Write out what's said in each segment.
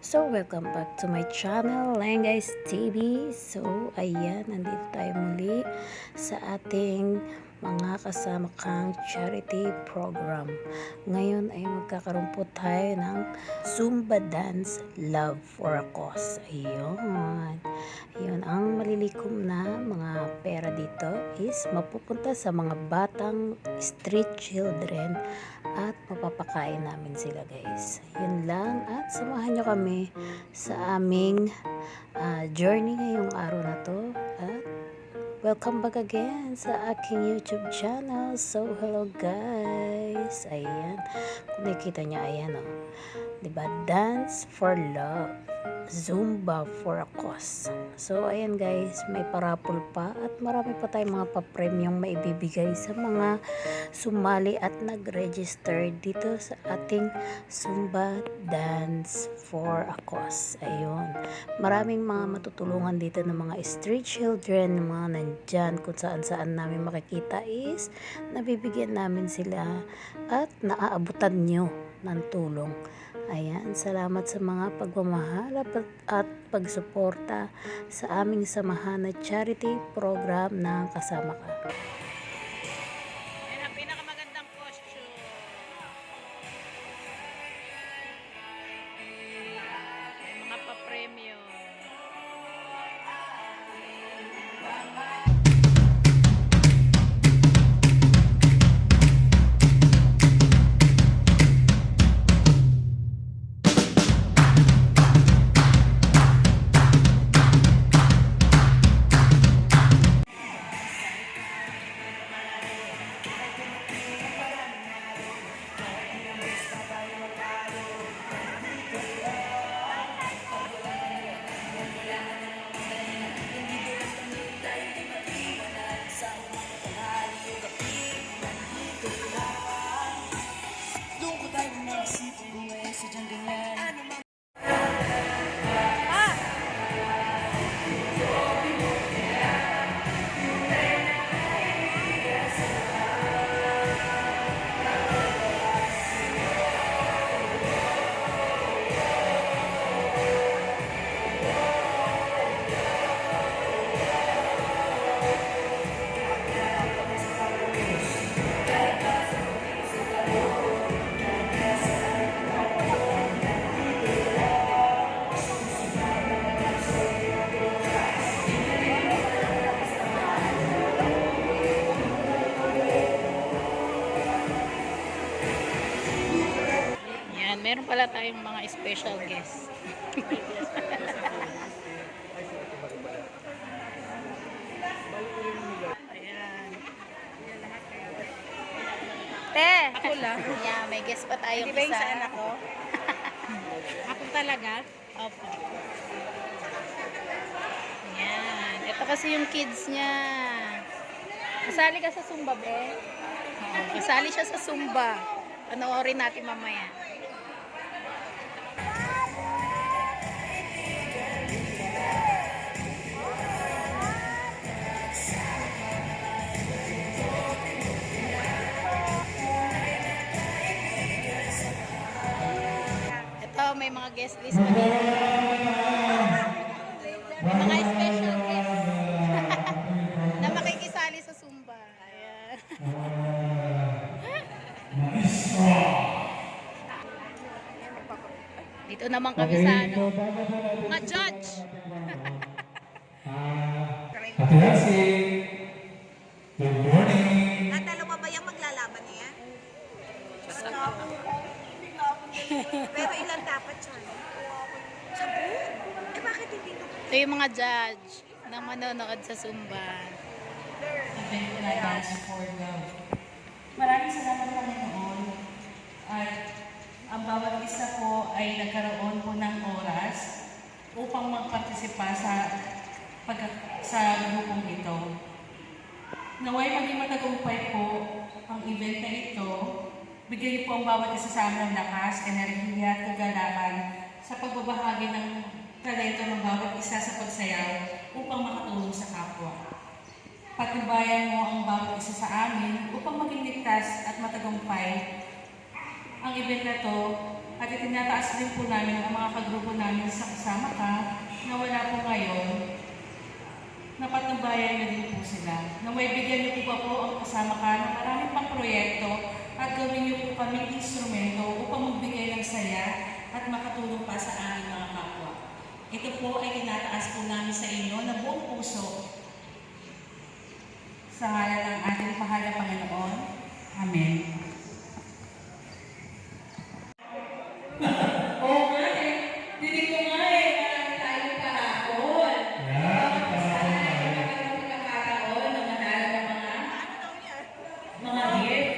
So, welcome back to my channel, Lenguys TV. So, ayan, nandito tayo muli sa ating mga kasama kang charity program. Ngayon ay magkakaroon po tayo ng Zumba Dance Love for a Cause. Ayun. Ayun, ang malilikom na mga pera dito is mapupunta sa mga batang street children at mapapakain namin sila, guys. Yun lang, at samahan nyo kami sa aming journey ngayong araw na to. At welcome back again sa aking YouTube channel. So, hello guys. Ayan. Kung nakikita nyo, ayan o. Diba? Dance for Love. Zumba for a Cause. So, ayan guys, may parapol pa at marami pa tayong mga pa-premium maibibigay sa mga sumali at nag-register dito sa ating Zumba Dance for a Cause. Ayun. Maraming mga matutulungan dito ng mga street children, ng mga nandyan kung saan-saan namin makikita is nabibigyan namin sila at naaabutan nyo ng tulong. Ayan, salamat sa mga pagmamahal at pagsuporta sa aming samahan na charity program ng Kasama Ka. Yan ang pinakamagandang costume. May mga pa-premyo. Yan, meron pala tayong mga special guests. Ayan. Te! Ako lang. Yeah, may guest pa tayong Di ba yung isa. sa anak ko? Ako talaga? Opo. Yan. Ito kasi yung kids niya. Kasali ka sa Zumba, be? Oo, kasali siya sa Zumba. Panoorin natin mamaya. Ito, may mga guest list pa dito. May mga special guests na makikisali sa Zumba. Ayan. Dito naman kami sa ano, mga judge. Ate Hansi, good morning. Dalawa ba yung maglalaban niya? Pero ilan dapat siya? 10? Eh bakit hindi ko? Ito yung mga judge na manonood sa Zumba. Maraming salamat Panginoon at ang bawat isa po ay nagkaroon po ng oras upang magpartisipa sa grupong ito. Naway maging matagumpay po ang event na ito. Bigyan niyo po ang bawat isa sa amin ng lakas, enerhiya at kagalakan sa pagbabahagi ng talento ng bawat isa sa pagsayaw upang makatulong sa kapwa. Patibayan mo ang bawat isa sa amin upang maging ligtas at matagumpay ang event na to at itinataas din po namin ang mga kagrupo namin namin sa kasama ka na wala po ngayon, napatubayan niyo din po sila. Na may bigyan niyo po ba po ang kasama ka ng maraming pang proyekto at gawin niyo po kaming instrumento upang magbigay ng saya at makatulong pa sa aming mga kapwa. Ito po ay tinataas po namin sa inyo na buong puso sa ngalan ng ating mahal na Panginoon. Amen. Oo nga eh. Dinig ko nga eh. Marami tayong kahapon. Yan, kahapon tayo. Pagkakataon na manalo ng mga gift.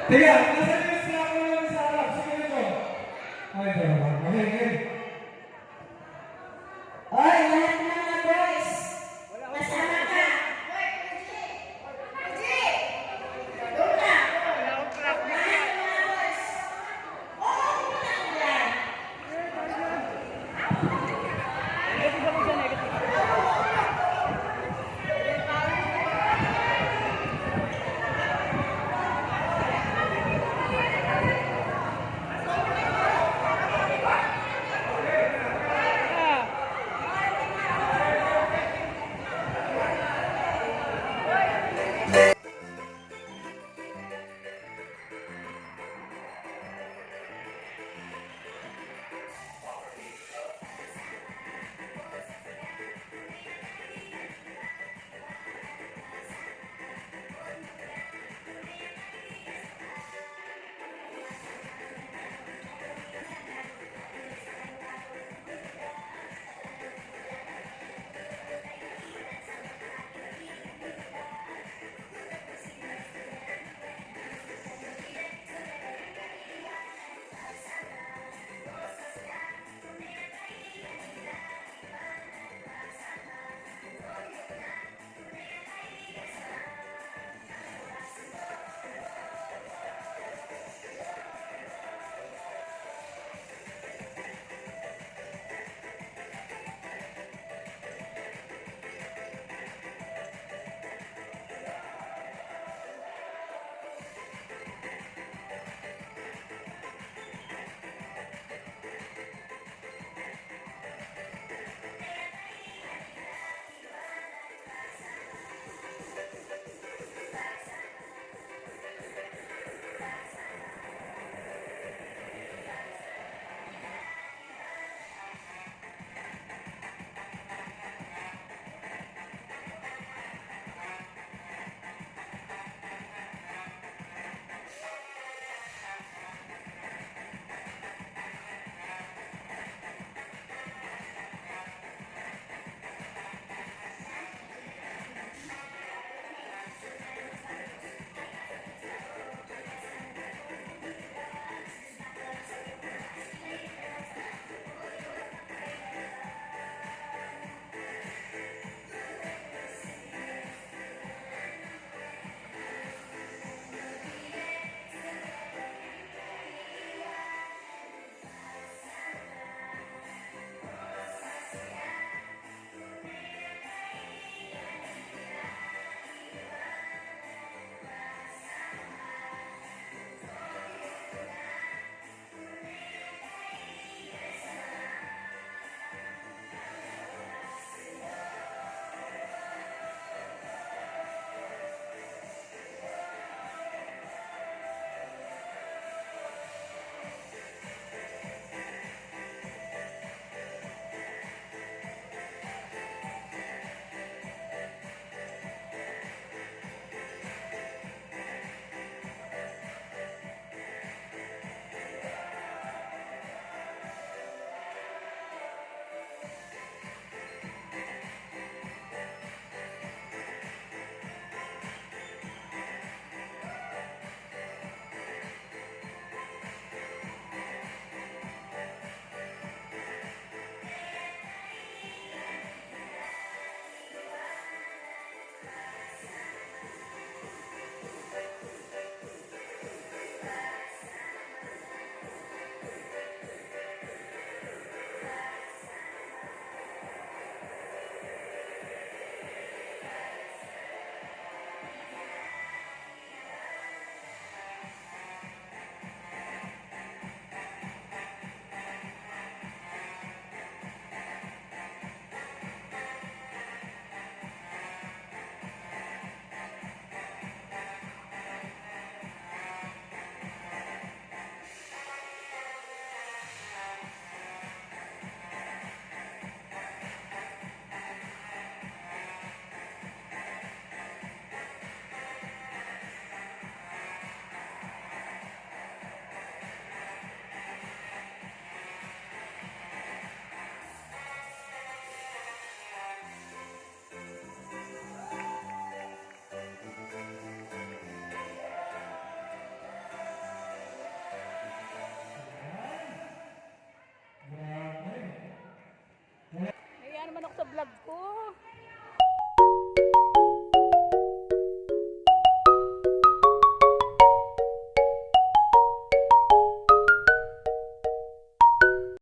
Tiga, nasa yung sila ko lang sa harap. Sige nito. Ay, dalawa. Okay, okay. Oy, lahat ng mga boys! Kasama ka! vlog ko.